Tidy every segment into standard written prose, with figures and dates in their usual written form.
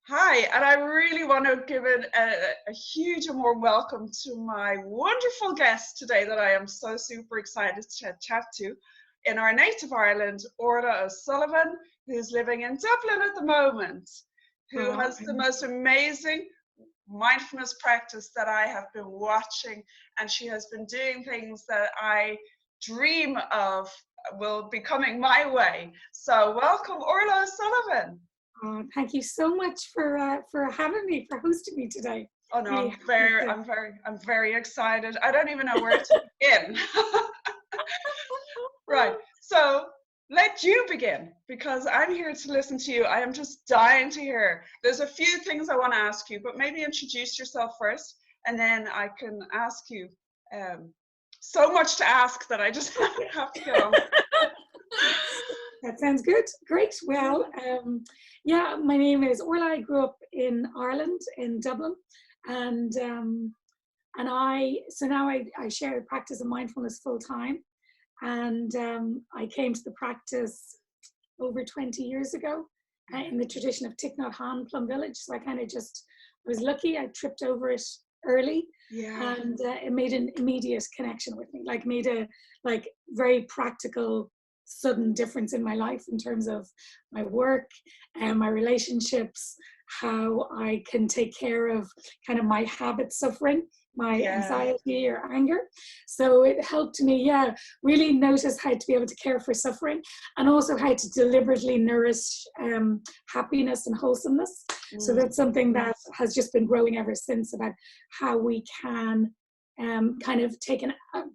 Hi, and I really want to give a huge and warm welcome to my wonderful guest today that I am so super excited to chat to in our native Ireland, Orlaith Sullivan, who's living in Dublin at the moment, who Oh, has the most amazing mindfulness practice that I have been watching, and she has been doing things that I dream of will be coming my way. So welcome, Orlaith Sullivan. thank you so much for having me, for hosting me today. Oh no, Really happy to. I'm very excited. I don't even know where to begin. Right. So let you begin because I'm here to listen to you. I am just dying to hear. There's a few things I want to ask you, but maybe introduce yourself first, and then I can ask you. Um, so much to ask that I just have to get on. That sounds good. Great. Well, yeah, my name is Orla. I grew up in Ireland, in Dublin, and now I share the practice of mindfulness full time, and I came to the practice over 20 years ago in the tradition of Thich Nhat Hanh, Plum Village. So I was lucky. I tripped over it early, Yeah. and it made an immediate connection with me. Like made a very practical, sudden difference in my life in terms of my work and my relationships, how I can take care of kind of my habit suffering, my Yeah. anxiety or anger. So it helped me, yeah, really notice how to be able to care for suffering and also how to deliberately nourish happiness and wholesomeness. So Mm. that's something that has just been growing ever since, about how we can kind of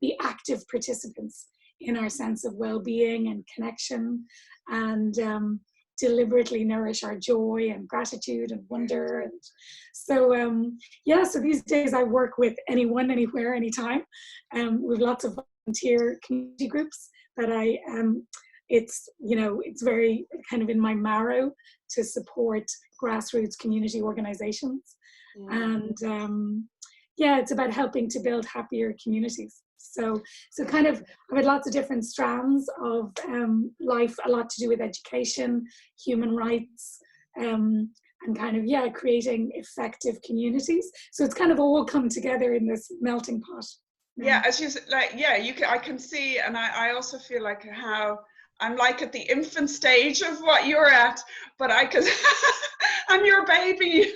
be active participants in our sense of well-being and connection, and deliberately nourish our joy and gratitude and wonder. And so yeah, so these days I work with anyone, anywhere, anytime. With lots of volunteer community groups that it's very kind of in my marrow to support grassroots community organizations. Mm. And yeah, it's about helping to build happier communities. So kind of I've had lots of different strands of life, a lot to do with education, human rights, and kind of, yeah, creating effective communities. So it's kind of all come together in this melting pot. Yeah, as you like, yeah, you can. I can see, and I also feel like how I'm like at the infant stage of what you're at, but I could, I'm your baby.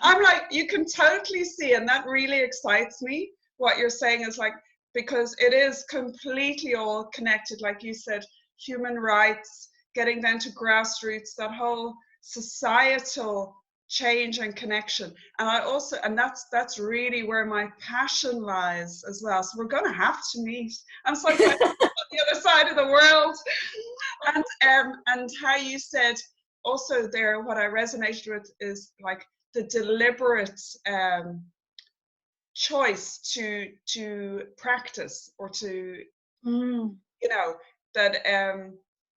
I'm like, you can totally see, and that really excites me. What you're saying is like, because it is completely all connected, like you said, human rights, getting down to grassroots, that whole societal change and connection. And I also, and that's really where my passion lies as well. So we're gonna have to meet. I'm so glad you're on the other side of the world. And how you said also there, what I resonated with is like the deliberate choice to practice or to, Mm. you know, that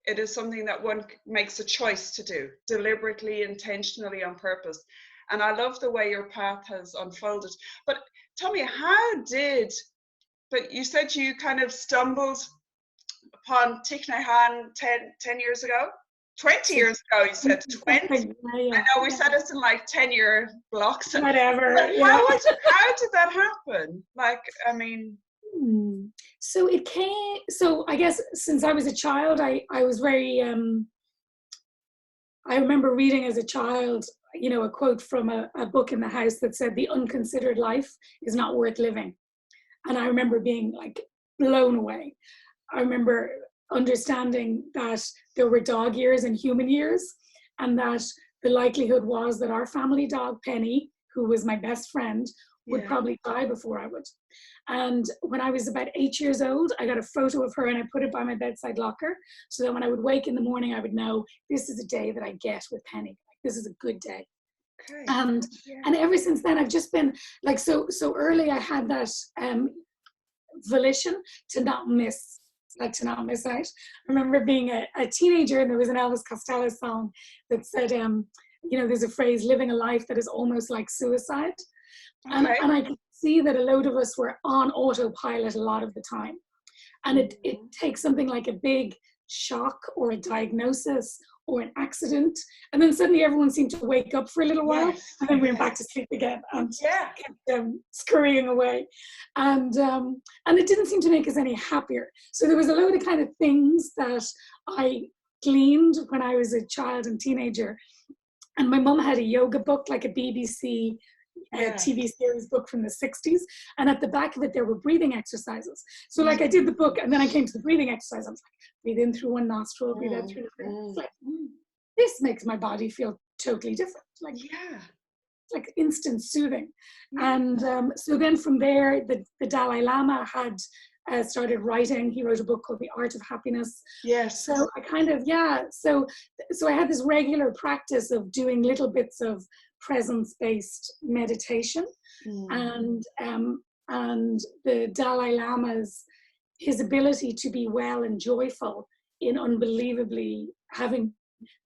it is something that one makes a choice to do deliberately, intentionally, on purpose. And I love the way your path has unfolded. But tell me, but you said you kind of stumbled upon Thich Nhat Hanh 10 years ago? 20 So years ago, you said 20. something, I yeah, know we yeah, said it's in like 10-year blocks. But whatever, yeah. how did that happen? Like, I mean, Hmm. So it came. So I guess since I was a child, I was very. I remember reading as a child, a quote from a book in the house that said, "The unconsidered life is not worth living," and I remember being like blown away. I remember understanding that there were dog years and human years, and that the likelihood was that our family dog, Penny, who was my best friend, would yeah. probably die before I would. And when I was about 8 years old, I got a photo of her and I put it by my bedside locker. So that when I would wake in the morning, I would know this is a day that I get with Penny. Like, this is a good day. Okay. And Yeah. and ever since then, I've just been like, so early. I had that volition to not miss, to not miss out. I remember being a teenager, and there was an Elvis Costello song that said, there's a phrase, living a life that is almost like suicide. And Okay. I could see that a load of us were on autopilot a lot of the time. And it Mhm. takes something like a big shock or a diagnosis or an accident. And then suddenly everyone seemed to wake up for a little while, Yes. and then we went back to sleep again and Yeah. kept scurrying away. And it didn't seem to make us any happier. So there was a load of kind of things that I gleaned when I was a child and teenager. And my mum had a yoga book, like a BBC TV series book from the 60s. And at the back of it, there were breathing exercises. So like I did the book, and then I came to the breathing exercise. I was like, breathe in through one nostril, breathe out through the other. Like, this makes my body feel totally different. Like, like instant soothing. And so then from there, the Dalai Lama had started writing. He wrote a book called The Art of Happiness. Yes. So I kind of, so I had this regular practice of doing little bits of presence-based meditation. And the Dalai Lama's, his ability to be well and joyful in unbelievably having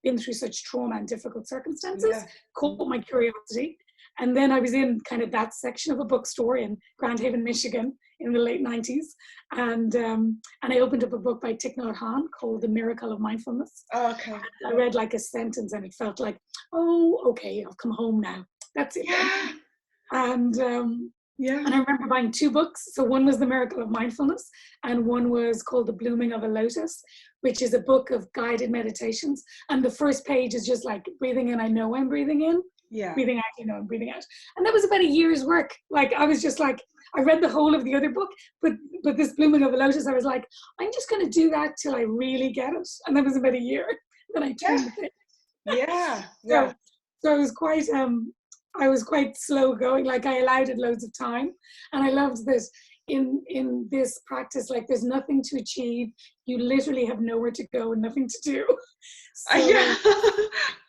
been through such trauma and difficult circumstances caught my curiosity. And then I was in kind of that section of a bookstore in Grand Haven, Michigan in the late 90s. And I opened up a book by Thich Nhat Hanh called The Miracle of Mindfulness. Oh, okay. And I read like a sentence and it felt like, oh, okay, I'll come home now. That's it. Yeah. And I remember buying 2 books. So one was The Miracle of Mindfulness and one was called The Blooming of a Lotus, which is a book of guided meditations. And the first page is just like breathing in, I know I'm breathing in. Breathing out, you know, I'm breathing out. And that was about a year's work. Like, I was just like, I read the whole of the other book, but this Blooming of a Lotus, I was like, I'm just going to do that till I really get it. And that was about a year. Then I turned it. So I was quite slow going. Like, I allowed it loads of time. And I loved this in this practice, like there's nothing to achieve. You literally have nowhere to go and nothing to do. So,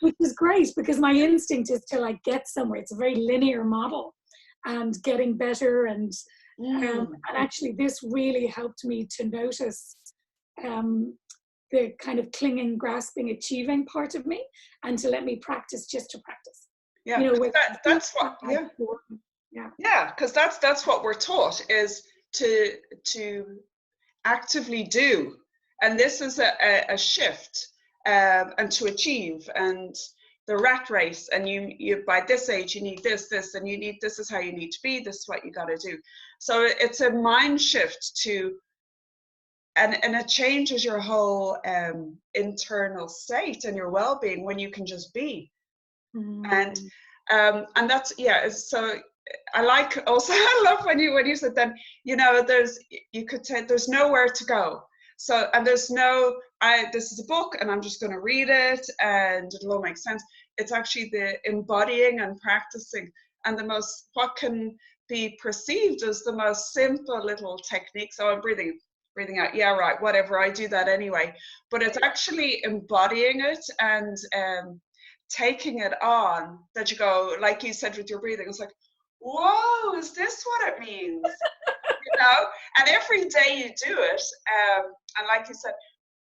which is great because my instinct is to like get somewhere. It's a very linear model and getting better. And actually this really helped me to notice the kind of clinging, grasping, achieving part of me and to let me practice just to practice. Yeah, you know, that's what, because that's what we're taught is to actively do. And this is a shift and to achieve and the rat race. And you by this age, you need this, and you need, this is how you need to be, this is what you got to do. So it's a mind shift to, and it changes your whole internal state and your well-being when you can just be. And that's, so I like also, I love when you said then, you know, you could say there's nowhere to go. So, and there's no, this is a book and I'm just going to read it and it'll all make sense. It's actually the embodying and practicing and what can be perceived as the most simple little technique. So I'm breathing out, yeah, right, whatever, I do that anyway. But it's actually embodying it and taking it on that you go, like you said with your breathing, it's like, whoa, is this what it means? You know, and every day you do it, and like you said,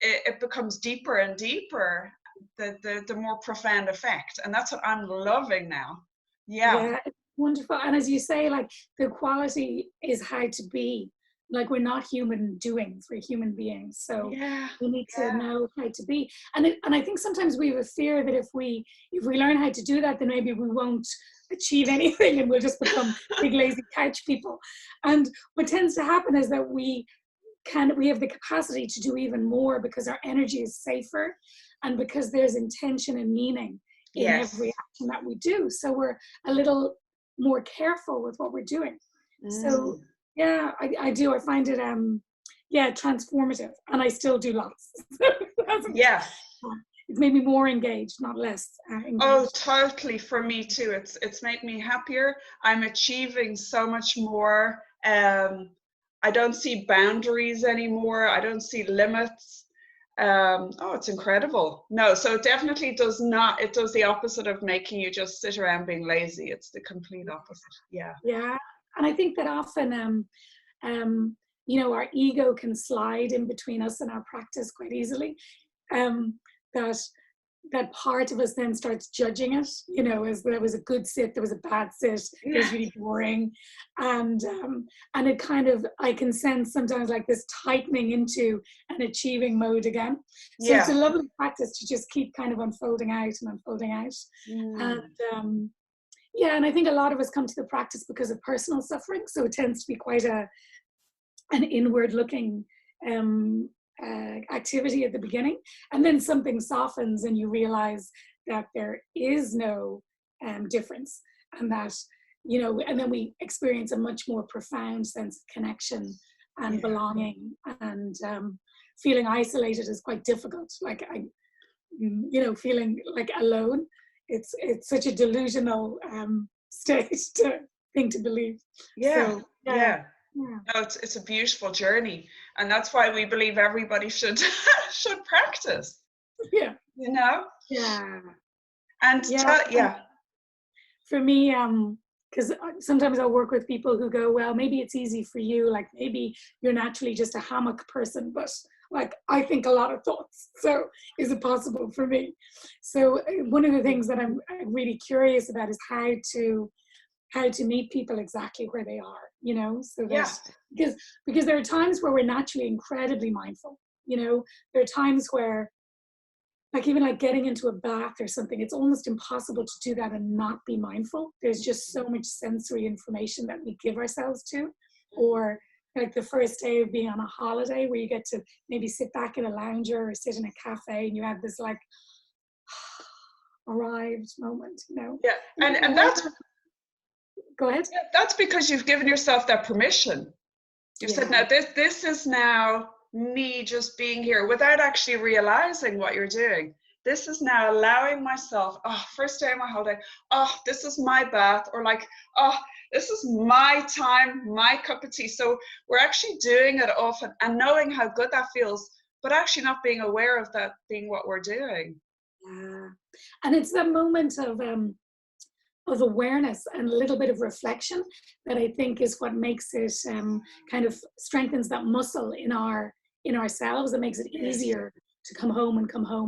it becomes deeper and deeper, the more profound effect. And that's what I'm loving now. Yeah, it's wonderful. And as you say, like the quality is how to be. Like we're not human doings, we're human beings. So we need to know how to be. And I think sometimes we have a fear that if we learn how to do that, then maybe we won't achieve anything and we'll just become big lazy couch people. And what tends to happen is that we have the capacity to do even more because our energy is safer and because there's intention and meaning in every action that we do. So we're a little more careful with what we're doing. So yeah, I do. I find it, transformative, and I still do lots. It's made me more engaged, not less engaged. Oh, totally. For me too. It's made me happier. I'm achieving so much more. I don't see boundaries anymore. I don't see limits. It's incredible. No, so it definitely does not. It does the opposite of making you just sit around being lazy. It's the complete opposite. Yeah. Yeah. And I think that often, our ego can slide in between us and our practice quite easily. That that part of us then starts judging it, you know, as there was a good sit, there was a bad sit, it was really boring. And it kind of, I can sense sometimes like this tightening into an achieving mode again. So it's a lovely practice to just keep kind of unfolding out and unfolding out. And yeah, and I think a lot of us come to the practice because of personal suffering. So it tends to be quite an inward looking activity at the beginning, and then something softens and you realize that there is no difference, and that, you know, and then we experience a much more profound sense of connection and belonging, and feeling isolated is quite difficult. Like you know, feeling like alone, it's such a delusional state thing to believe. So, No, it's a beautiful journey, and that's why we believe everybody should should practice. Yeah, you know. And for me, because sometimes I'll work with people who go, well, maybe it's easy for you, like maybe you're naturally just a hammock person, but like I think a lot of thoughts, so is it possible for me? So one of the things that I'm really curious about is how to meet people exactly where they are, you know, so that because there are times where we're naturally incredibly mindful, you know. There are times where, like, even like getting into a bath or something, it's almost impossible to do that and not be mindful. There's just so much sensory information that we give ourselves to. Or like the first day of being on a holiday where you get to maybe sit back in a lounger or sit in a cafe and you have this like arrived moment, you know. And that's, go ahead. That's because you've given yourself that permission. You've said, now this is now me just being here without actually realizing what you're doing. This is now allowing myself, first day of my holiday, this is my bath, or like, this is my time, my cup of tea. So we're actually doing it often and knowing how good that feels, but actually not being aware of that being what we're doing. And it's that moment of awareness and a little bit of reflection that I think is what makes it kind of strengthens that muscle in ourselves, that makes it easier to come home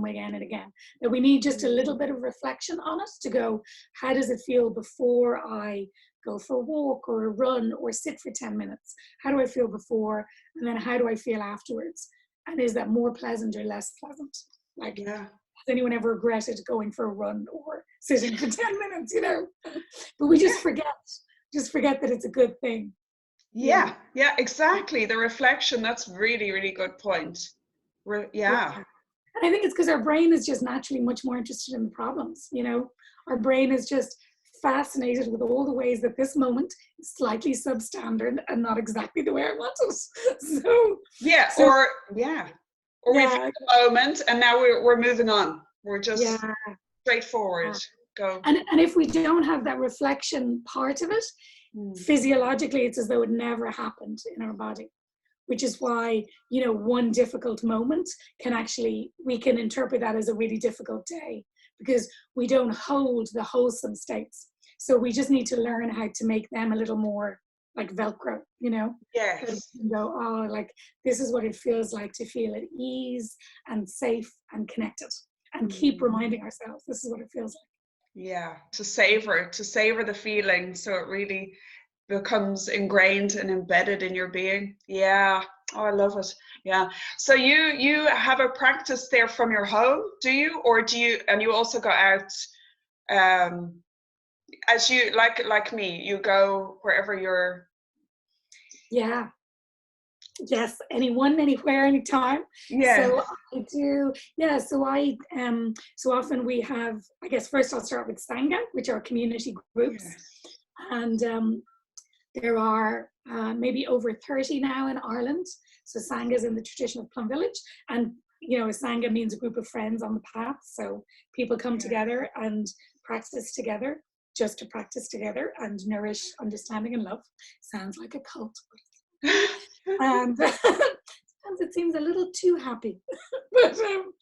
again and again. That we need just a little bit of reflection on it to go, how does it feel before I go for a walk or a run or sit for 10 minutes? How do I feel before? And then how do I feel afterwards? And is that more pleasant or less pleasant? Like, has anyone ever regretted going for a run or sitting for 10 minutes, you know? But we just forget that it's a good thing. Yeah, exactly. The reflection, that's really, really good point. And I think it's because our brain is just naturally much more interested in the problems, you know? Our brain is just fascinated with all the ways that this moment is slightly substandard and not exactly the way I want it. Or we've had a moment and now we're moving on. We're just straightforward. Go. And if we don't have that reflection part of it, physiologically, it's as though it never happened in our body, which is why, you know, one difficult moment we can interpret that as a really difficult day, because we don't hold the wholesome states. So we just need to learn how to make them a little more like Velcro, you know? Go, like, this is what it feels like to feel at ease and safe and connected, and keep reminding ourselves this is what it feels like. To savor the feeling, so it really becomes ingrained and embedded in your being. I love it. So you have a practice there from your home, do you? Or do you, and you also go out, as you, like me, you go wherever you're? Yes, anyone, anywhere, anytime. So I do, so often we have, I guess first I'll start with Sangha, which are community groups. And there are maybe over 30 now in Ireland. So Sangha is in the tradition of Plum Village. And, you know, a Sangha means a group of friends on the path. So people come together and practice together, just to practice together and nourish understanding and love. Sounds like a cult. And sometimes it seems a little too happy. But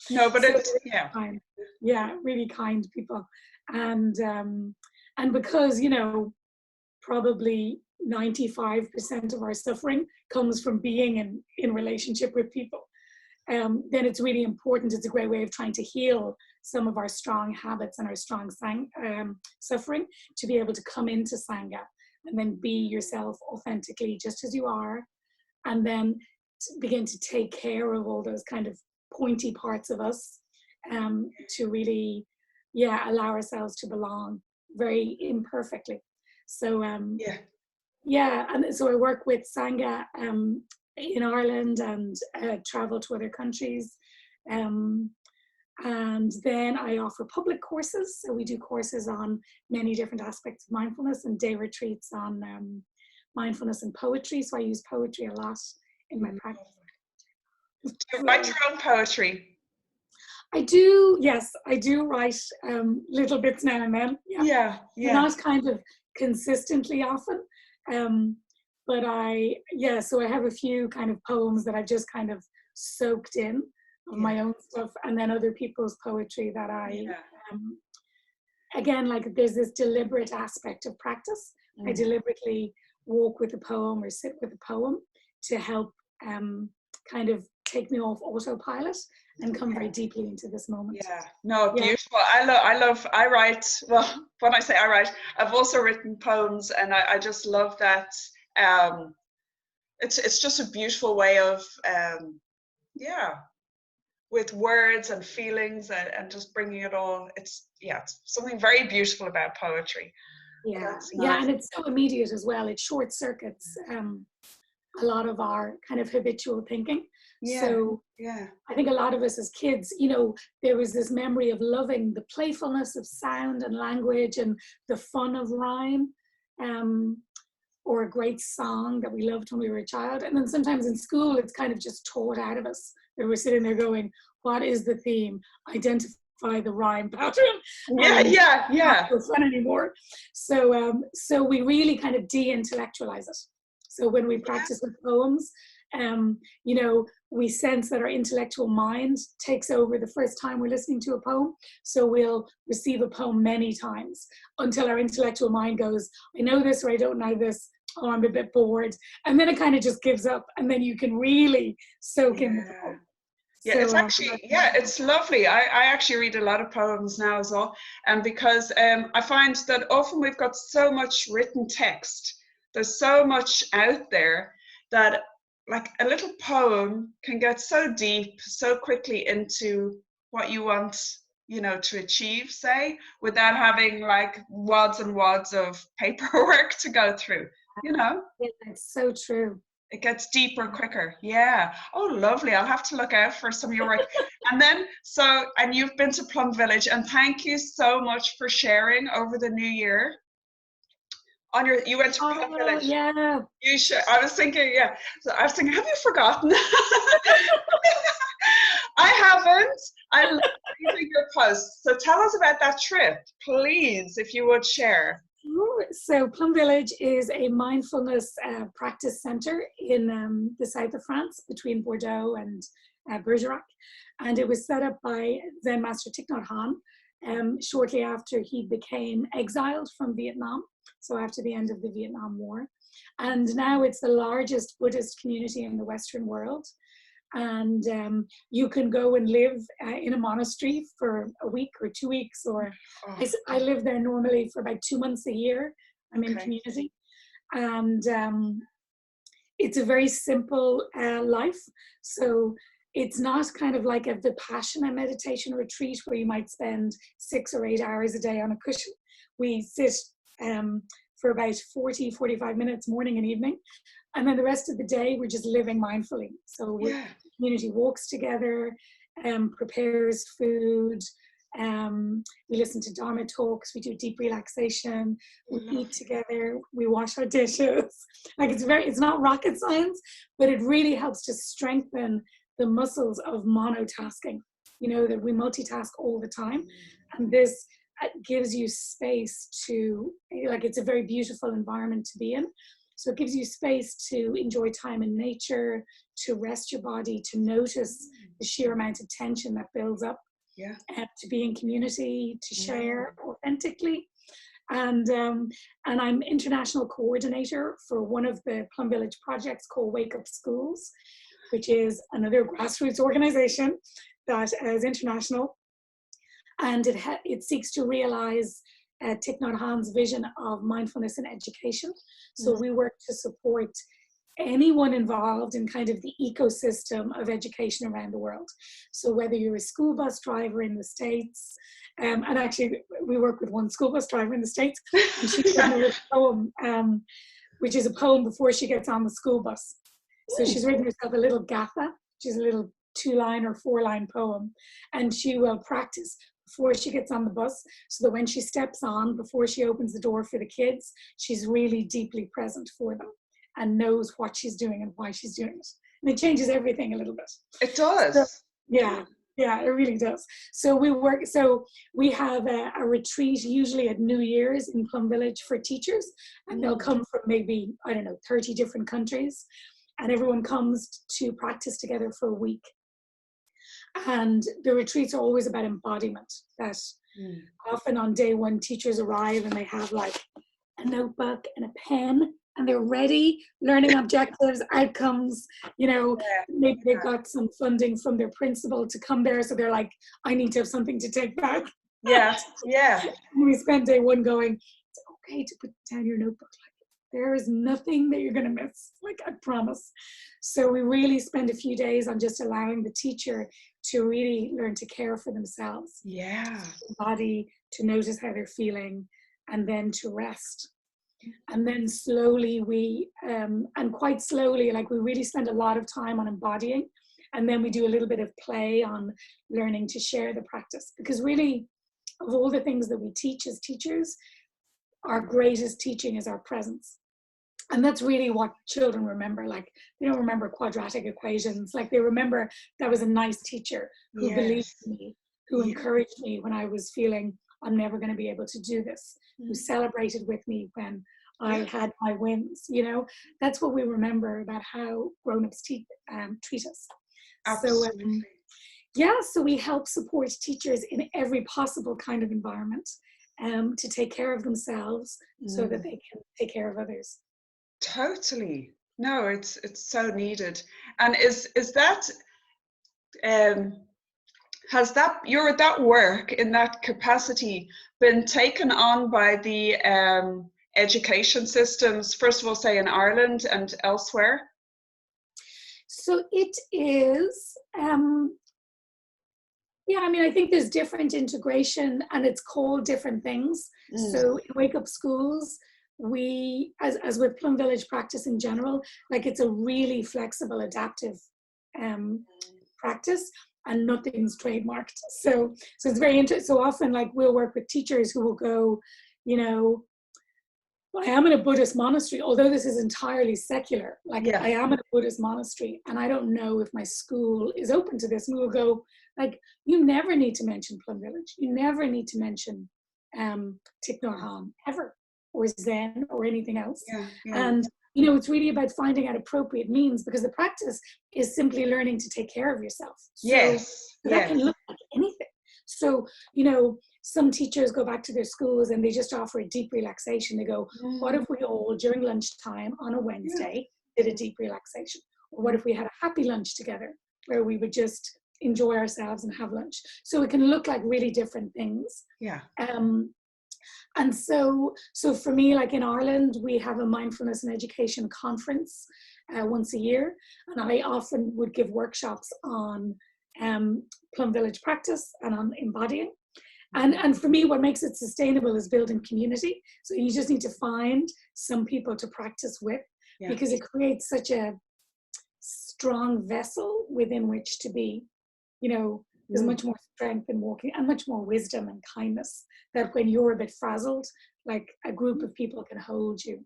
it's kind. Really kind people. And because, you know, probably 95% of our suffering comes from being in relationship with people. then it's really important. It's a great way of trying to heal some of our strong habits and our strong suffering, to be able to come into Sangha and then be yourself authentically just as you are, and then to begin to take care of all those kind of pointy parts of us, to really, allow ourselves to belong very imperfectly. So and so I work with Sangha in Ireland, and travel to other countries, and then I offer public courses. So we do courses on many different aspects of mindfulness, and day retreats on mindfulness and poetry. So I use poetry a lot in my practice. Do you write your own poetry? I do, yes, I do write little bits now and then. Not kind of consistently often, but so I have a few kind of poems that I've just kind of soaked in of my own stuff, and then other people's poetry that I again, like, there's this deliberate aspect of practice. I deliberately walk with a poem or sit with a poem to help kind of take me off autopilot and come very deeply into this moment. Beautiful. I write, well, when I say I write, I've also written poems, and I just love that. It's just a beautiful way of with words and feelings, and just bringing it all. It's something very beautiful about poetry. And it's so immediate as well. It short circuits a lot of our kind of habitual thinking. I think a lot of us as kids, there was this memory of loving the playfulness of sound and language and the fun of rhyme, or a great song that we loved when we were a child. And then sometimes in school, it's kind of just taught out of us, that we're sitting there going, what is the theme? Identify the rhyme pattern. Not for fun anymore. So we really kind of de-intellectualize it. So when we practice with poems, we sense that our intellectual mind takes over the first time we're listening to a poem. So we'll receive a poem many times until our intellectual mind goes, I know this, or I don't know this, oh, I'm a bit bored. And then it kind of just gives up, and then you can really soak in the poem. It's actually, it's lovely. I actually read a lot of poems now as well. And because I find that often we've got so much written text, there's so much out there, that like a little poem can get so deep so quickly into what you want, to achieve, say, without having like wads and wads of paperwork to go through, It's so true. It gets deeper quicker. Oh, lovely. I'll have to look out for some of your work. And then, and you've been to Plum Village, and thank you so much for sharing over the new year. You went to Plum Village. You should. I was thinking, So I was thinking, have you forgotten? I haven't. I love reading your posts. So tell us about that trip, please, if you would share. So Plum Village is a mindfulness practice center in the south of France, between Bordeaux and Bergerac. And it was set up by Zen Master Thich Nhat Hanh shortly after he became exiled from Vietnam. So after the end of the Vietnam War. And now it's the largest Buddhist community in the Western world. And you can go and live in a monastery for a week or 2 weeks, or I live there normally for about 2 months a year. I'm in community. And it's a very simple life. So it's not kind of like a Vipassana meditation retreat where you might spend 6 or 8 hours a day on a cushion. We sit for about 45 minutes morning and evening. And then the rest of the day, we're just living mindfully. So the community walks together, prepares food, we listen to Dharma talks, we do deep relaxation, we eat together, we wash our dishes. Like it's not rocket science, but it really helps to strengthen the muscles of monotasking, that we multitask all the time. And this gives you space to, it's a very beautiful environment to be in. So it gives you space to enjoy time in nature, to rest your body, to notice the sheer amount of tension that builds up, to be in community, to share authentically. And I'm international coordinator for one of the Plum Village projects called Wake Up Schools, which is another grassroots organization that is international. And it seeks to realize Thich Nhat Hanh's vision of mindfulness in education. So we work to support anyone involved in kind of the ecosystem of education around the world. So whether you're a school bus driver in the States, and actually we work with one school bus driver in the States, and she's written a poem, which is a poem before she gets on the school bus. So she's written herself a little gatha, which is a little 2-line or 4-line poem, and she will practice before she gets on the bus, so that when she steps on, before she opens the door for the kids, she's really deeply present for them and knows what she's doing and why she's doing it. And it changes everything a little bit. It does. So, yeah, it really does. So we have a retreat usually at New Year's in Plum Village for teachers, and they'll come from maybe, 30 different countries, and everyone comes to practice together for a week. And the retreats are always about embodiment, that often on day one, teachers arrive and they have like a notebook and a pen, and they're ready, learning objectives, outcomes, maybe they've got some funding from their principal to come there. So they're like, I need to have something to take back. Yeah. And we spend day one going, it's okay to put down your notebook. Like, there is nothing that you're going to miss. Like, I promise. So we really spend a few days on just allowing the teacher to really learn to care for themselves. Yeah. The body, to notice how they're feeling, and then to rest. And then slowly and quite slowly, like we really spend a lot of time on embodying. And then we do a little bit of play on learning to share the practice. Because really, of all the things that we teach as teachers, our greatest teaching is our presence. And that's really what children remember. Like, they don't remember quadratic equations. Like, they remember that was a nice teacher who believed in me, who encouraged me when I was feeling I'm never going to be able to do this, who celebrated with me when I had my wins. That's what we remember about how grown-ups treat us. Absolutely. So we help support teachers in every possible kind of environment to take care of themselves so that they can take care of others. Totally. No, it's so needed. And is that has that work in that capacity been taken on by the education systems, first of all, say in Ireland and elsewhere? So it is, I think there's different integration, and it's called different things. So in Wake Up Schools, we, as with Plum Village practice in general, like, it's a really flexible, adaptive practice, and nothing's trademarked. So it's very interesting. So often, like, we'll work with teachers who will go, I am in a Buddhist monastery, although this is entirely secular. Like, I am in a Buddhist monastery, and I don't know if my school is open to this. And we'll go, like, you never need to mention Plum Village. You never need to mention Thich Nhat Hanh, ever, or Zen, or anything else. And it's really about finding out appropriate means, because the practice is simply learning to take care of yourself. So that can look like anything. So, some teachers go back to their schools and they just offer a deep relaxation. They go, what if we all, during lunchtime on a Wednesday, did a deep relaxation? Or what if we had a happy lunch together, where we would just enjoy ourselves and have lunch? So it can look like really different things. And so for me, like in Ireland, we have a mindfulness and education conference once a year. And I often would give workshops on Plum Village practice and on embodying. And for me, what makes it sustainable is building community. So you just need to find some people to practice with, because it creates such a strong vessel within which to be. There's much more strength in walking, and much more wisdom and kindness, that when you're a bit frazzled, like, a group of people can hold you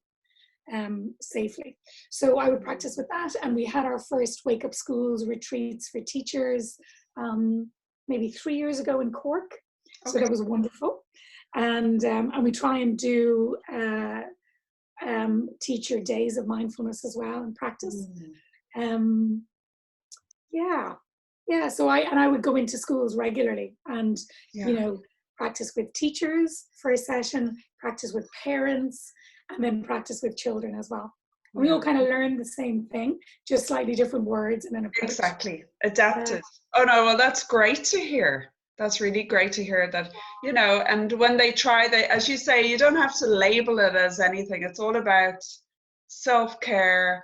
safely. So I would practice with that. And we had our first Wake Up Schools retreats for teachers maybe 3 years ago in Cork. So that was wonderful. And we try and do teacher days of mindfulness as well, and practice. So I would go into schools regularly and practice with teachers for a session, practice with parents, and then practice with children as well. We Yeah. all kind of learn the same thing, just slightly different words and an approach. Exactly. Adapted. Oh no, well that's great to hear. That's really great to hear that, and when they try, as you say, you don't have to label it as anything. It's all about self-care,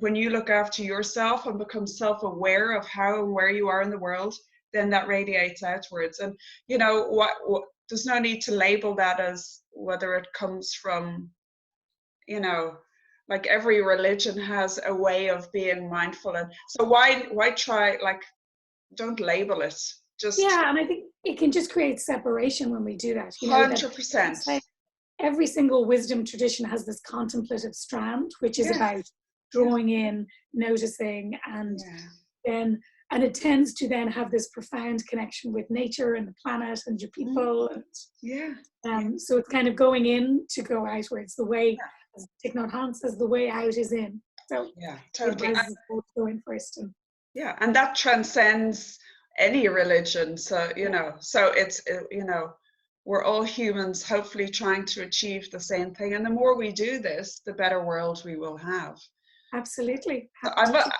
when you look after yourself and become self-aware of how and where you are in the world, then that radiates outwards. And there's no need to label that as whether it comes from, like every religion has a way of being mindful. And so why try, like, don't label it. Just and I think it can just create separation when we do that. 100%. That every single wisdom tradition has this contemplative strand, which is about drawing in, noticing, and it tends to then have this profound connection with nature and the planet and your people. So it's kind of going in to go outwards. The way, as Thich Nhat Hanh says, the way out is in. So totally. It has going first. And that transcends any religion. So so it's we're all humans, hopefully trying to achieve the same thing. And the more we do this, the better world we will have. Absolutely. I'm going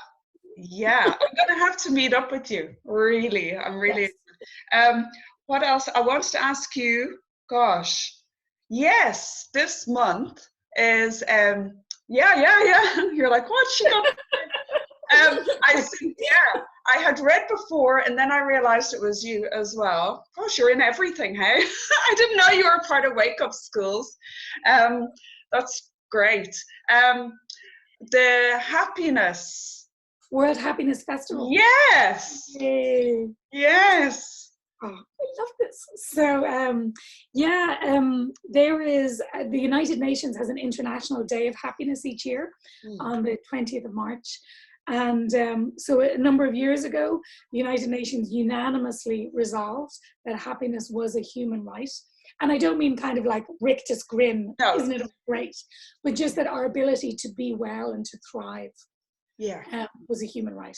to have to meet up with you. Really, I'm really. Yes. What else? I wanted to ask you. Gosh, yes, this month is. You're like, what's she got? I said, I had read before, and then I realized it was you as well. Gosh, you're in everything, hey? I didn't know you were part of Wake Up Schools. That's great. The World Happiness Festival. Yes. Yay. Yes. Oh, I love this. So, there is, the United Nations has an International Day of Happiness each year on the 20th of March. And so a number of years ago, the United Nations unanimously resolved that happiness was a human right. And I don't mean kind of like rictus grin, isn't it great? But just that our ability to be well and to thrive was a human right.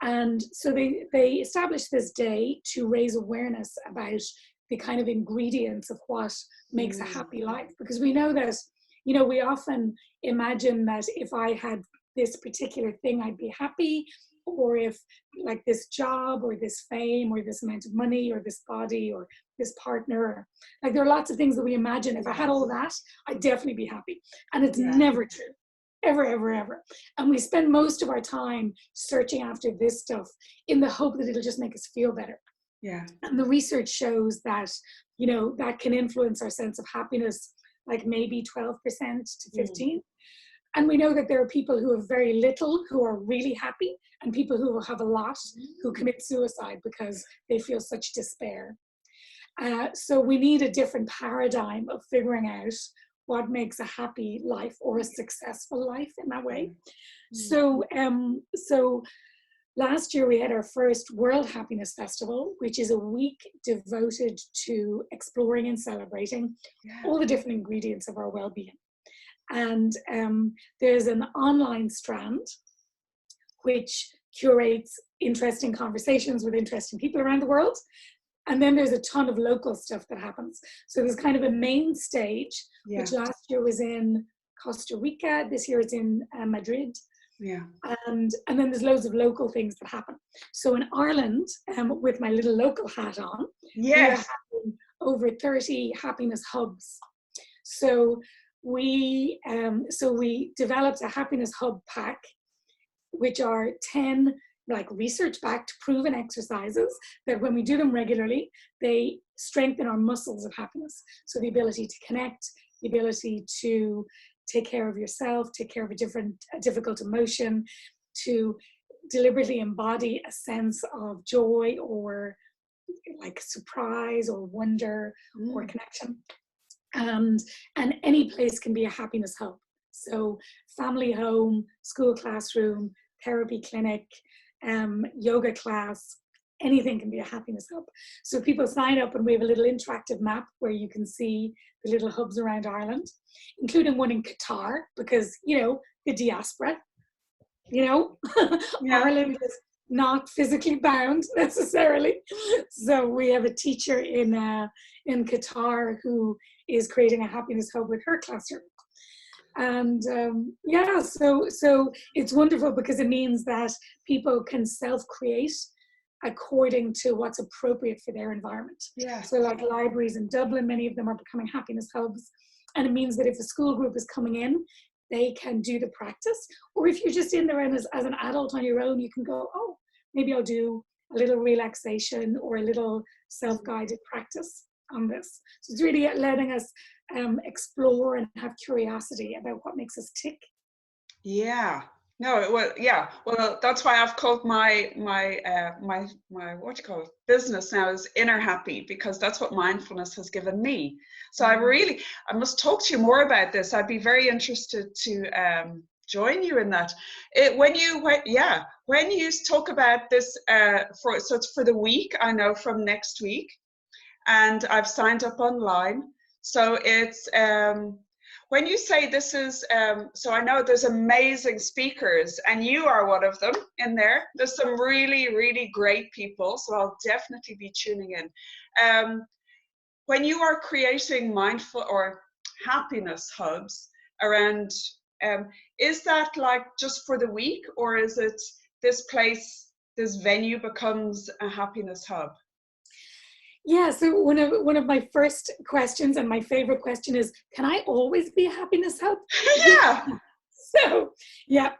And so they established this day to raise awareness about the kind of ingredients of what makes a happy life. Because we know that, we often imagine that if I had this particular thing, I'd be happy, or if like this job or this fame or this amount of money or this body or this partner, like there are lots of things that we imagine if I had all that, I'd definitely be happy. And it's never true. Ever, ever, ever. And we spend most of our time searching after this stuff in the hope that it'll just make us feel better. Yeah. And the research shows that, that can influence our sense of happiness, like maybe 12% to 15%. And we know that there are people who have very little who are really happy, and people who have a lot who commit suicide because they feel such despair. So we need a different paradigm of figuring out what makes a happy life or a successful life in that way. So last year we had our first World Happiness Festival, which is a week devoted to exploring and celebrating all the different ingredients of our well-being. And there's an online strand which curates interesting conversations with interesting people around the world. And then there's a ton of local stuff that happens. So there's kind of a main stage, which last year was in Costa Rica. This year it's in Madrid. Yeah. And then there's loads of local things that happen. So in Ireland, with my little local hat on, we are having over 30 happiness hubs. So we developed a happiness hub pack, which are 10 like research-backed proven exercises that when we do them regularly, they strengthen our muscles of happiness. So the ability to connect, the ability to take care of yourself, take care of a difficult emotion, to deliberately embody a sense of joy or like surprise or wonder or connection. And any place can be a happiness hub. So family home, school classroom, therapy clinic, yoga class, anything can be a happiness hub. So people sign up and we have a little interactive map where you can see the little hubs around Ireland, including one in Qatar, because, the diaspora, Ireland is not physically bound necessarily. So we have a teacher in Qatar who is creating a happiness hub with her classroom. And yeah, so it's wonderful because it means that people can self-create according to what's appropriate for their environment. Yeah. So like libraries in Dublin, many of them are becoming happiness hubs. And it means that if a school group is coming in, they can do the practice. Or if you're just in there and as an adult on your own, you can go, oh, maybe I'll do a little relaxation or a little self-guided practice on this. So it's really letting us explore and have curiosity about what makes us tick. Yeah. No, well, yeah. Well, that's why I've called my what do you call it, business now is Inner Happy, because that's what mindfulness has given me. So I must talk to you more about this. I'd be very interested to join you in that. When you talk about this so it's for the week, I know from next week, and I've signed up online. So it's when you say this is, so I know there's amazing speakers, and you are one of them in there. There's some really, really great people, so I'll definitely be tuning in. When you are creating mindful or happiness hubs around, is that like just for the week, or is it this venue becomes a happiness hub? Yeah, so one of my first questions and my favorite question is, can I always be a happiness hub? Yeah.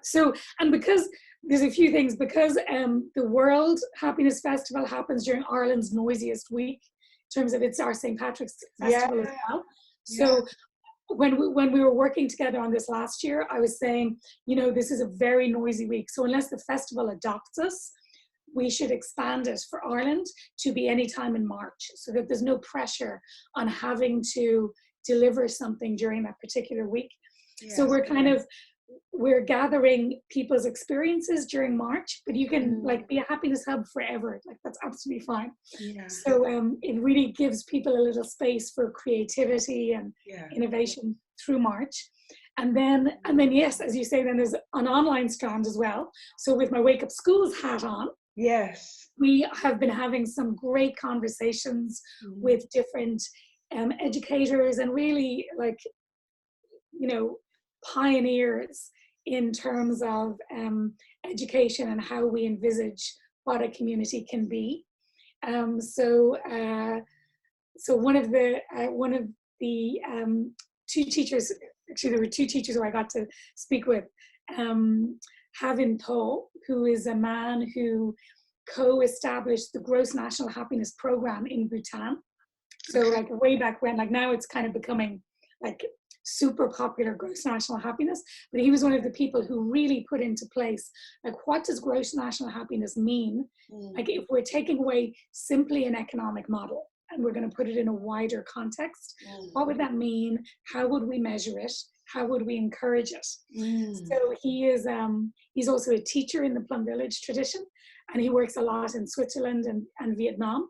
So and because there's a few things, because the World Happiness Festival happens during Ireland's noisiest week, in terms of it's our St. Patrick's Festival as well. So when we were working together on this last year, I was saying, this is a very noisy week. So unless the festival adopts us, we should expand it for Ireland to be any time in March, so that there's no pressure on having to deliver something during that particular week. Yes. So we're gathering people's experiences during March, but you can be a happiness hub forever. Like that's absolutely fine. Yeah. So it really gives people a little space for creativity and innovation through March. And then yes, as you say, then there's an online strand as well. So with my Wake Up Schools hat on, yes, we have been having some great conversations with different educators and really pioneers in terms of education and how we envisage what a community can be. So one of the two teachers, actually there were two teachers who I got to speak with, Havin Tho, who is a man who co-established the Gross National Happiness Program in Bhutan. So way back when, now it's kind of becoming super popular, gross national happiness, but he was one of the people who really put into place what does gross national happiness mean? If we're taking away simply an economic model and we're going to put it in a wider context, what would that mean? How would we measure it? How would we encourage it? So he is he's also a teacher in the Plum Village tradition, and he works a lot in Switzerland and Vietnam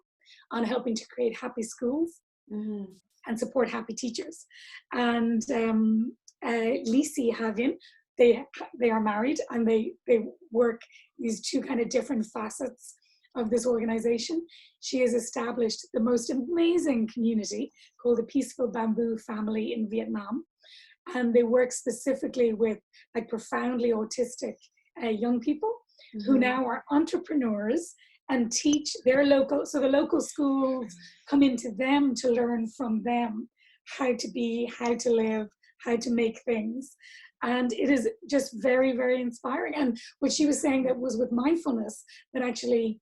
on helping to create happy schools and support happy teachers. And Lisi Havin, they are married, and they work these two kind of different facets of this organization. She has established the most amazing community called the Peaceful Bamboo Family in Vietnam. And they work specifically with profoundly autistic young people who now are entrepreneurs and teach their local, so the local schools come into them to learn from them how to be, how to live, how to make things. And it is just very, very inspiring. And what she was saying that was with mindfulness, that actually,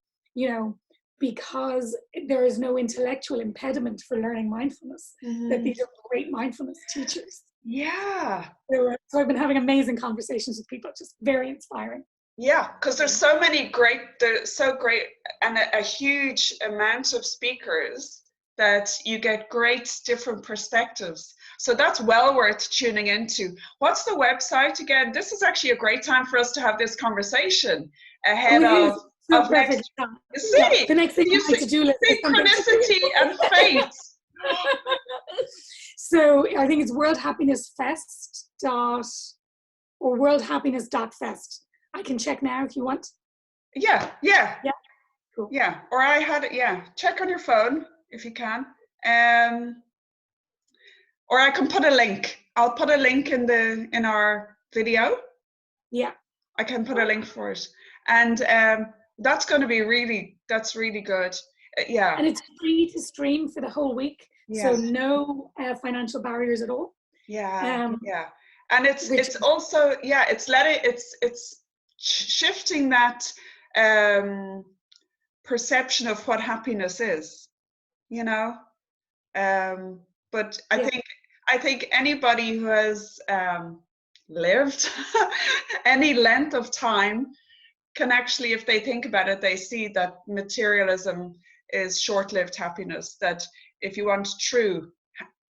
because there is no intellectual impediment for learning mindfulness, that these are great mindfulness teachers. Yeah. So I've been having amazing conversations with people, just very inspiring. Yeah, because there's so great, and a huge amount of speakers that you get great different perspectives. So that's well worth tuning into. What's the website again? This is actually a great time for us to have this conversation ahead of next. See, the next thing you need to do is synchronicity and fate. So I think it's World Happiness Fest or worldhappiness.fest. I can check now if you want. Yeah. Cool. Yeah, or I had it. Yeah, check on your phone if you can. Or I can put a link I'll put a link in our video. Yeah. I can put a link for it. And that's going to be really good. Yeah. And it's free to stream for the whole week. Yeah. So no financial barriers at all. Yeah. Yeah. And it's also, yeah, it's shifting that perception of what happiness is, you know. But I think anybody who has lived any length of time can actually, if they think about it, they see that materialism is short-lived happiness, that if you want true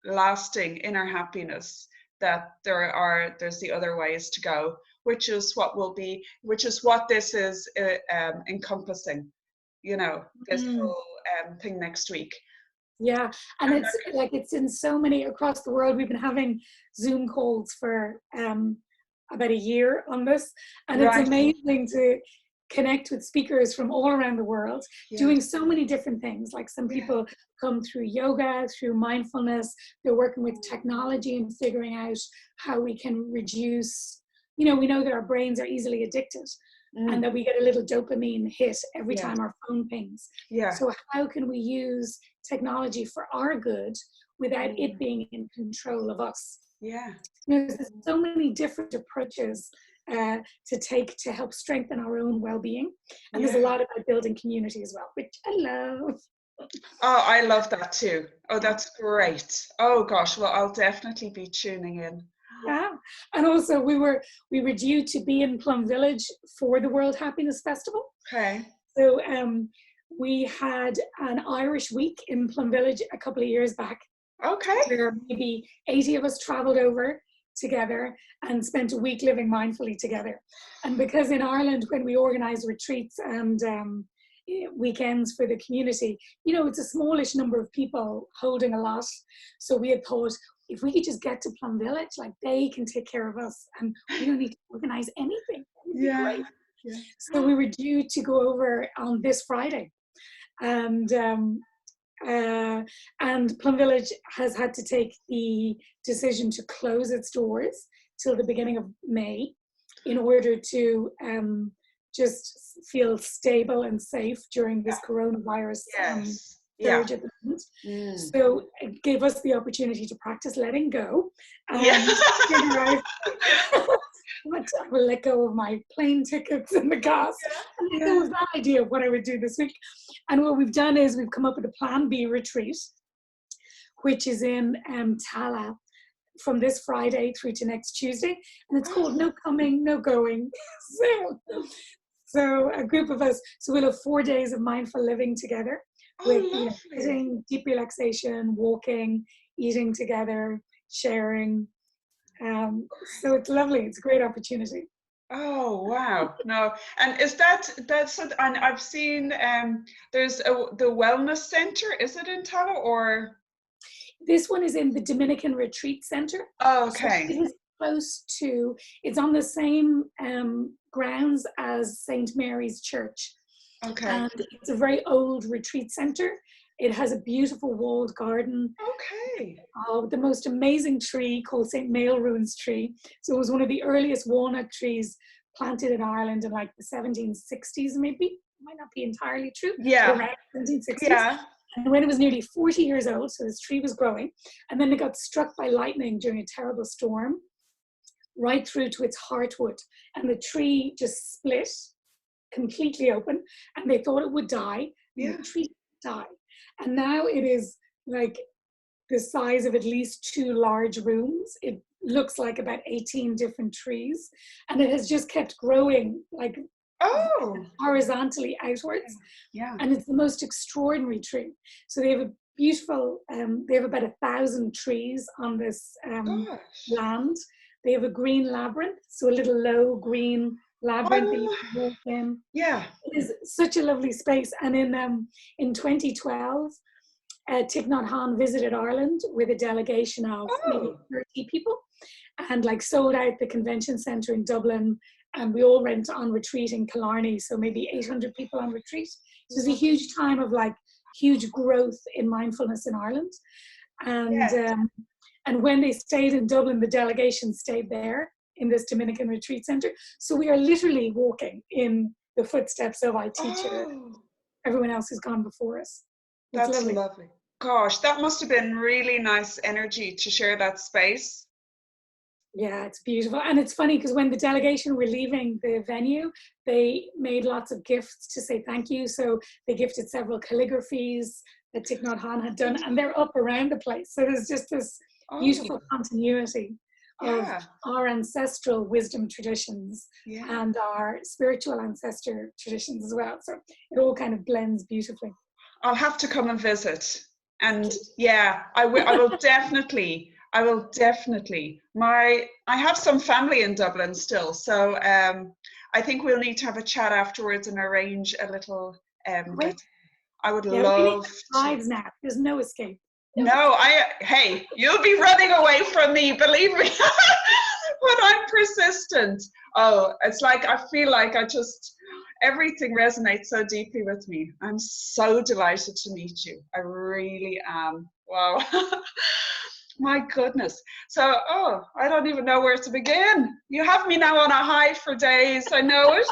lasting inner happiness, that there's the other ways to go, which is what this is encompassing, you know, this whole thing next week. Yeah, and it's like it's in so many across the world. We've been having Zoom calls for about a year on this, and it's amazing to connect with speakers from all around the world doing so many different things. Like some people come through yoga, through mindfulness, they're working with technology and figuring out how we can reduce, you know, we know that our brains are easily addicted and that we get a little dopamine hit every time our phone pings. So how can we use technology for our good without it being in control of us? There's so many different approaches to take to help strengthen our own well-being, and there's a lot about building community as well, which I love. Oh, I love that too. Oh, that's great. Oh gosh, well, I'll definitely be tuning in. Yeah, and also we were due to be in Plum Village for the World Happiness Festival. Okay. So we had an Irish week in Plum Village a couple of years back. Okay. Where maybe 80 of us traveled over together and spent a week living mindfully together. And because in Ireland, when we organize retreats and weekends for the community, you know, it's a smallish number of people holding a lot. So we had thought, if we could just get to Plum Village, like they can take care of us and we don't need to organize anything. Great. So we were due to go over on this Friday. And Plum Village has had to take the decision to close its doors till the beginning of May in order to just feel stable and safe during this coronavirus surge at the moment. So it gave us the opportunity to practice letting go and figure out I will let go of my plane tickets and the gas and let go of that idea of what I would do this week. And what we've done is we've come up with a Plan B retreat, which is in Tala from this Friday through to next Tuesday. And it's called No Coming, No Going. So a group of us, so we'll have 4 days of mindful living together with sitting, deep relaxation, walking, eating together, sharing. So it's lovely. It's a great opportunity. Oh wow! No, and is that's and I've seen there's the wellness center. Is it in Tala or? This one is in the Dominican Retreat Center. Oh, okay. So it is close to. It's on the same grounds as St. Mary's Church. Okay. And it's a very old retreat center. It has a beautiful walled garden. Okay. The most amazing tree called St. Maelruin's tree. So it was one of the earliest walnut trees planted in Ireland in like the 1760s, maybe. Might not be entirely true. Yeah. Around 1760s. Yeah. And when it was nearly 40 years old, so this tree was growing, and then it got struck by lightning during a terrible storm, right through to its heartwood. And the tree just split completely open, and they thought it would die. And the tree died. And now it is like the size of at least 2 large rooms. It looks like about 18 different trees, and it has just kept growing like horizontally outwards. And it's the most extraordinary tree. So they have a beautiful, they have about 1,000 trees on this land. They have a green labyrinth, so a little low green labyrinth that you can walk in. It is such a lovely space. And in 2012, Thich Nhat Hanh visited Ireland with a delegation of maybe 30 people, and like sold out the convention centre in Dublin, and we all went on retreat in Killarney, so maybe 800 people on retreat. So it was a huge time of like huge growth in mindfulness in Ireland. And And when they stayed in Dublin, the delegation stayed there in this Dominican retreat center. So we are literally walking in the footsteps of our teacher, everyone else who's gone before us. It's That's lovely. Gosh, that must have been really nice energy to share that space. Yeah, it's beautiful. And it's funny because when the delegation were leaving the venue, they made lots of gifts to say thank you. So they gifted several calligraphies that Thich Nhat Hanh had done, and they're up around the place. So there's just this beautiful continuity of our ancestral wisdom traditions and our spiritual ancestor traditions as well. So it all kind of blends beautifully. I'll have to come and visit. And yeah, I will definitely. I will definitely. I have some family in Dublin still, so I think we'll need to have a chat afterwards and arrange a little. I would love. Lives now. There's no escape. No, hey, you'll be running away from me, believe me. But I'm persistent. Oh, it's like I feel like everything resonates so deeply with me. I'm so delighted to meet you. I really am. Wow. My goodness. So, I don't even know where to begin. You have me now on a high for days. I know it.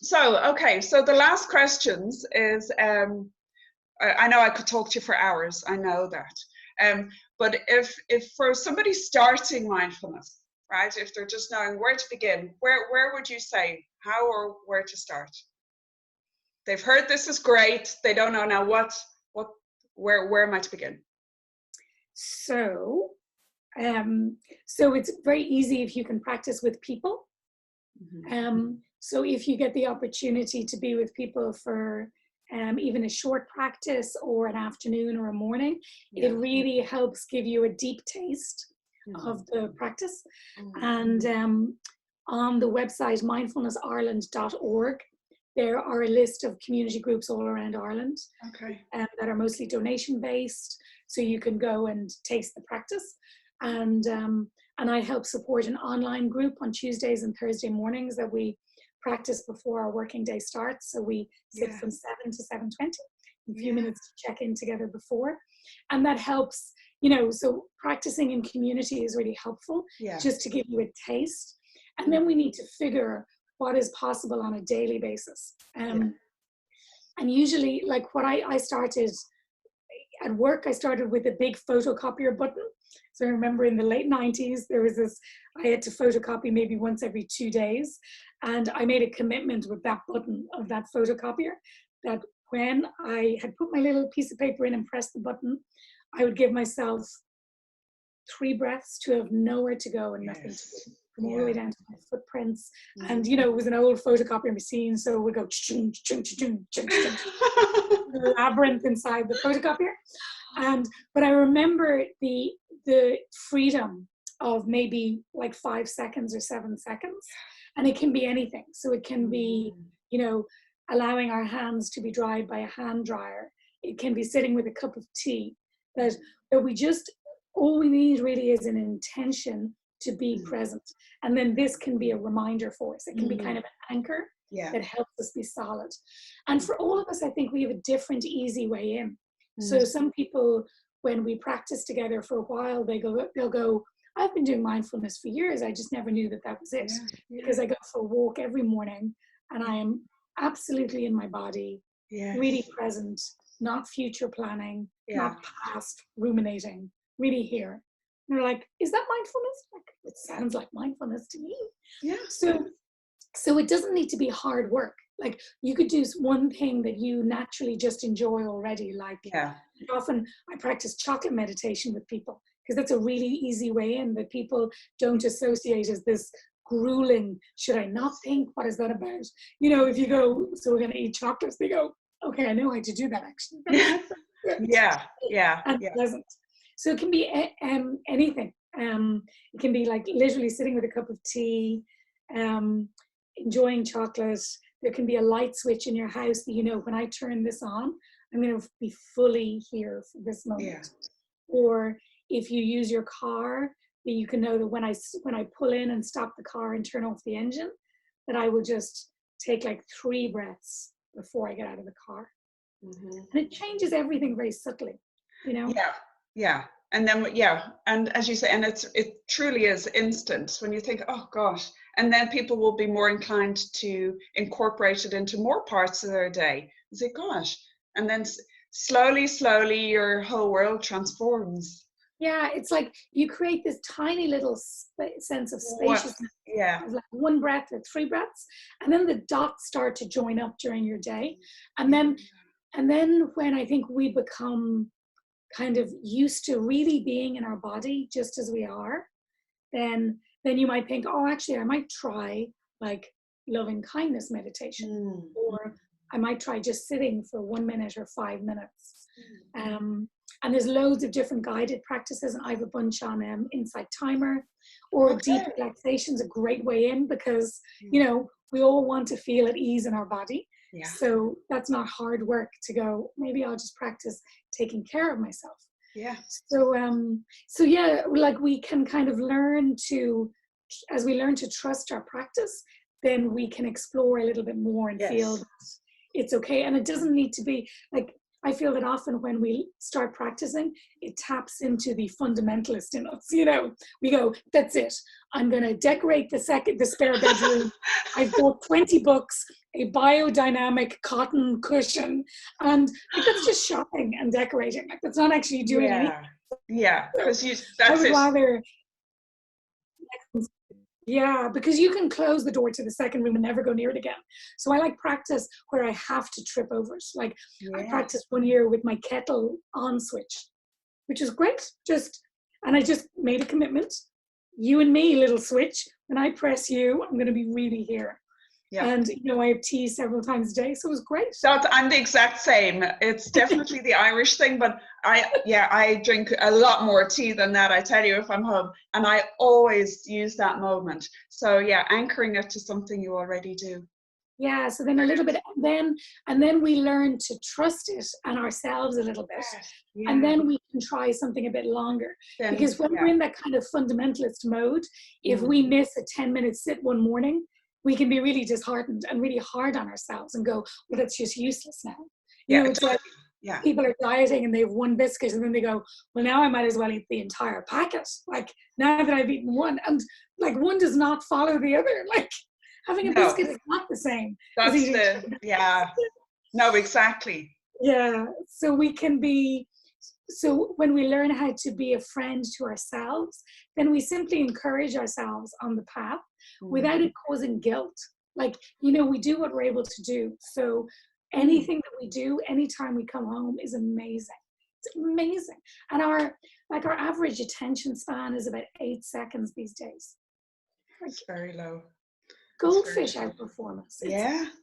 So the last questions is, I know I could talk to you for hours. I know that. But if for somebody starting mindfulness, right, if they're just knowing where to begin, where would you say, how or where to start? They've heard this is great. They don't know now where am I to begin? So it's very easy if you can practice with people. So if you get the opportunity to be with people for even a short practice or an afternoon or a morning, it really helps give you a deep taste of the practice. And on the website mindfulnessireland.org, there are a list of community groups all around Ireland that are mostly donation based, so you can go and taste the practice. And I help support an online group on Tuesdays and Thursday mornings that we practice before our working day starts. So we sit from 7 to 7:20, a few minutes to check in together before. And that helps, so practicing in community is really helpful, just to give you a taste. And then we need to figure what is possible on a daily basis. And usually, like what I started at work, I started with a big photocopier button. So I remember in the late 90s, there was this, I had to photocopy maybe once every 2 days. And I made a commitment with that button of that photocopier that when I had put my little piece of paper in and pressed the button, I would give myself 3 breaths to have nowhere to go and nothing to do. From all the way down to my footprints. And, it was an old photocopier machine, so we'd go labyrinth inside the photocopier. But I remember the freedom of maybe like 5 seconds or 7 seconds. And it can be anything. So it can be, allowing our hands to be dried by a hand dryer. It can be sitting with a cup of tea. That we just, all we need really is an intention to be present. And then this can be a reminder for us. It can be kind of an anchor that helps us be solid. And for all of us, I think we have a different, easy way in. So some people, when we practice together for a while, they'll go, I've been doing mindfulness for years. I just never knew that was it. Because I go for a walk every morning and I am absolutely in my body, really present, not future planning, not past ruminating, really here. And they're like, is that mindfulness? Like, it sounds like mindfulness to me. So it doesn't need to be hard work. Like you could do one thing that you naturally just enjoy already. Like often I practice chocolate meditation with people because that's a really easy way in that people don't associate as this grueling, should I not think, what is that about? If you go, so we're going to eat chocolates, they go, okay, I know how to do that actually. And pleasant. So it can be anything. It can be like literally sitting with a cup of tea, enjoying chocolate. There can be a light switch in your house that, when I turn this on, I'm going to be fully here for this moment. Or if you use your car, that you can know that when I pull in and stop the car and turn off the engine, that I will just take like 3 breaths before I get out of the car. And it changes everything very subtly. you know? Yeah, yeah. And then, yeah, and as you say, and it truly is instant when you think, oh gosh, and then people will be more inclined to incorporate it into more parts of their day. You say, gosh, and then slowly, your whole world transforms. Yeah, it's like you create this tiny little sense of What? spaciousness, Yeah. of like one breath or three breaths, and then the dots start to join up during your day. And then when I think we become kind of used to really being in our body just as we are, then you might think, oh, actually, I might try like loving kindness meditation, or I might try just sitting for 1 minute or 5 minutes. And there's loads of different guided practices, and I have a bunch on Insight Timer, or deep relaxation is a great way in, because you know we all want to feel at ease in our body. Yeah. So that's not hard work to go, maybe I'll just practice taking care of myself. Yeah. So yeah, like we can kind of learn to, as we learn to trust our practice, then we can explore a little bit more and feel that it's okay. And it doesn't need to be like, I feel that often when we start practicing, it taps into the fundamentalist in us. You know, we go, that's it. I'm going to decorate the spare bedroom. I've bought 20 books, a biodynamic cotton cushion, and like, that's just shopping and decorating. Like, that's not actually doing anything. Yeah, because I would rather. Yeah, because you can close the door to the second room and never go near it again. So I like practice where I have to trip over it. Like I practiced 1 year with my kettle on switch, which is great. And I just made a commitment. You and me, little switch. When I press you, I'm going to be really here. Yeah. And you know, I have tea several times a day, so it was great. I'm the exact same. It's definitely the Irish thing, but I drink a lot more tea than that, I tell you, if I'm home, and I always use that moment. So yeah, anchoring it to something you already do. Yeah, so then a little bit, and then we learn to trust it and ourselves a little bit, and then we can try something a bit longer. Because when we're in that kind of fundamentalist mode, if we miss a 10-minute sit one morning, we can be really disheartened and really hard on ourselves and go, well, that's just useless now. You know, it's like people are dieting and they have one biscuit and then they go, well, now I might as well eat the entire packet. Like now that I've eaten one, and like one does not follow the other. Like having a biscuit is not the same. That's no, exactly. Yeah. So we can be, so when we learn how to be a friend to ourselves, then we simply encourage ourselves on the path without it causing guilt. Like, you know, we do what we're able to do. So anything that we do, anytime we come home is amazing. It's amazing. And our average attention span is about 8 seconds these days. It's very low. Goldfish outperform us. It's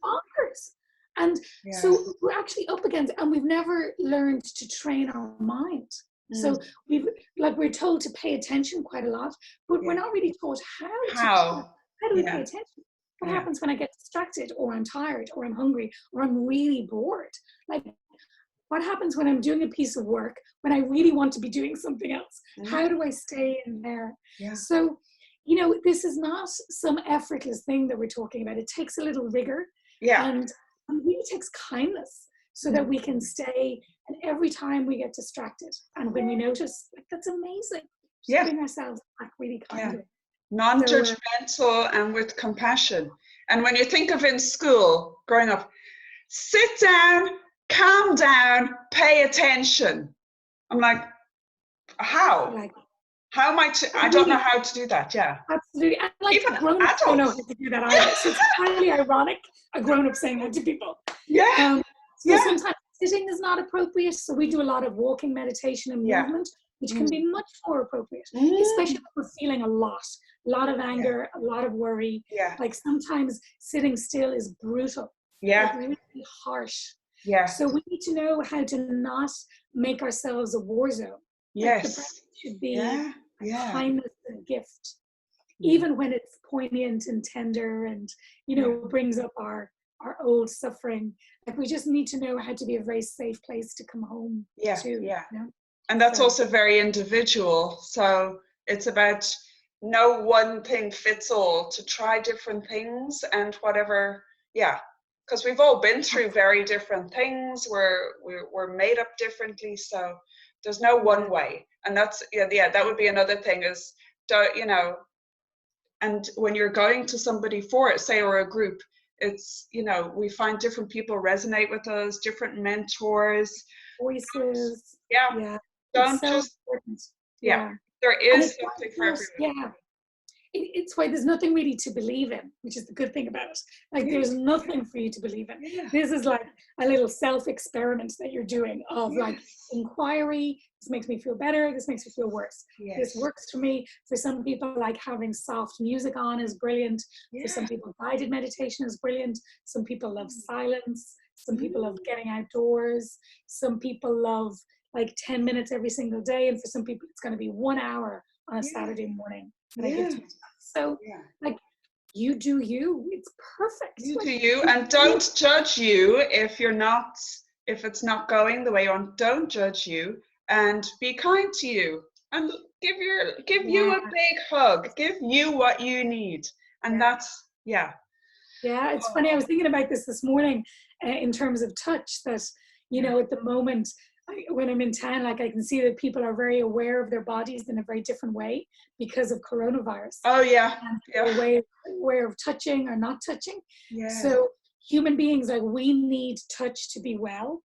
bonkers. And Yeah. So we're actually up against, and we've never learned to train our mind. So we're told to pay attention quite a lot, but we're not really taught how do we pay attention? What happens when I get distracted, or I'm tired, or I'm hungry, or I'm really bored? Like, what happens when I'm doing a piece of work when I really want to be doing something else? How do I stay in there? So, you know, this is not some effortless thing that we're talking about. It takes a little rigor, and it really takes kindness, so that we can stay. And every time we get distracted, and when we notice, like, that's amazing. Just bring ourselves back really kindly. Non-judgmental and with compassion. And when you think of in school, growing up, sit down, calm down, pay attention. I'm like, how? How am I don't know how to do that, Absolutely. And like, even grown-ups don't know how to do that either. So it's highly ironic, a grown-up saying that to people. So sometimes sitting is not appropriate. So we do a lot of walking meditation and movement, which can be much more appropriate, especially if we're feeling a lot of anger, a lot of worry. Like sometimes sitting still is brutal, like really harsh. So we need to know how to not make ourselves a war zone. Like the practice should be kindness and gift, even when it's poignant and tender, and you know brings up our old suffering. Like we just need to know how to be a very safe place to come home to. You know? And that's also very individual. So it's about no one thing fits all, to try different things and whatever, because we've all been through very different things. We're made up differently. So There's no one way. And that's, yeah, that would be another thing is, you know, and when you're going to somebody for it, say, or a group, it's, you know, we find different people resonate with us, different mentors. Voices. Yeah. Yeah. Don't It's so just, important. yeah. Yeah. There And is it's something not for just, everyone. yeah. It's why there's nothing really to believe in, which is the good thing about it. Like there's nothing for you to believe in. Yeah. This is like a little self-experiment that you're doing of like Yes. inquiry. This makes me feel better. This makes me feel worse. Yes. This works for me. For some people, like having soft music on is brilliant. For some people, guided meditation is brilliant. Some people love silence. Some people love getting outdoors. Some people love like 10 minutes every single day. And for some people, it's going to be 1 hour on a Saturday morning that I give to myself. So like you do you. It's perfect. You like, do you, and don't judge you if you're not, if it's not going the way you want. Don't judge you, and be kind to you, and give you a big hug. Give you what you need, and that's Yeah, it's funny. I was thinking about this morning in terms of touch. That you know, at the moment, when I'm in town, like I can see that people are very aware of their bodies in a very different way because of coronavirus. Oh yeah, and they're aware of touching or not touching. Yeah. So human beings, like we need touch to be well.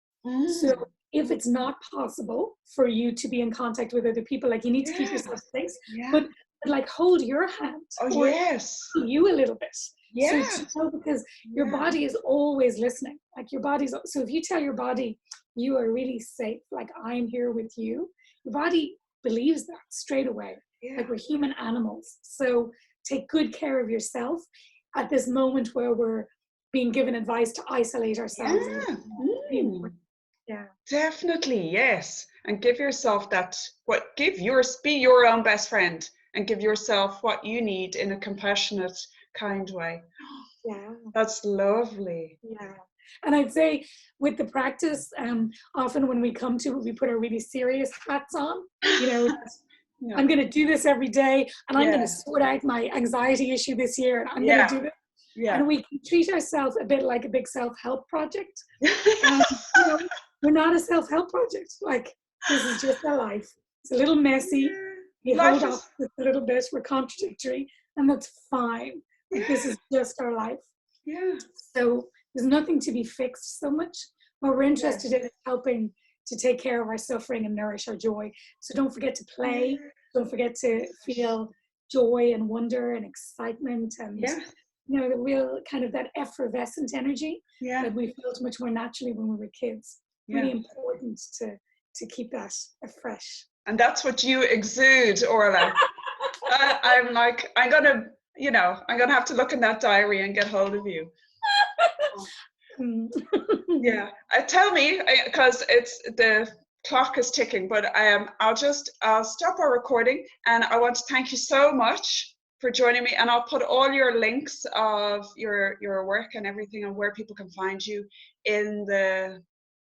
So if it's not possible for you to be in contact with other people, like you need to keep yourself safe, but like hold your hand or you a little bit. So to know, because your body is always listening. Like your body's, so if you tell your body you are really safe, like I'm here with you, your body believes that straight away. Like we're human animals. So take good care of yourself at this moment where we're being given advice to isolate ourselves. Yeah. Definitely, yes. And give yourself that, be your own best friend and give yourself what you need in a compassionate, kind way. Yeah. That's lovely. Yeah. And I'd say with the practice, often when we come to it, we put our really serious hats on, you know, I'm going to do this every day and I'm going to sort out my anxiety issue this year and I'm going to do this. And we can treat ourselves a bit like a big self-help project. And, you know, we're not a self-help project. Like this is just our life. It's a little messy. We hold off a little bit. We're contradictory and that's fine. Like this is just our life. Yeah. So there's nothing to be fixed so much. What we're interested in is helping to take care of our suffering and nourish our joy. So don't forget to play. Don't forget to feel joy and wonder and excitement and you know, the real kind of that effervescent energy that we felt much more naturally when we were kids. Really important to keep that fresh. And that's what you exude, Orla. I'm like, I'm gonna have to look in that diary and get hold of you. Tell me, because it's the clock is ticking, but I'll stop our recording, and I want to thank you so much for joining me, and I'll put all your links of your work and everything and where people can find you in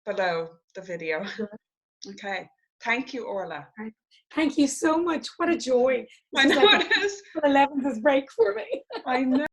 below the video. Okay. Thank you, Orla. Thank you so much. What a joy. I know it is. 11th is break for me. I know.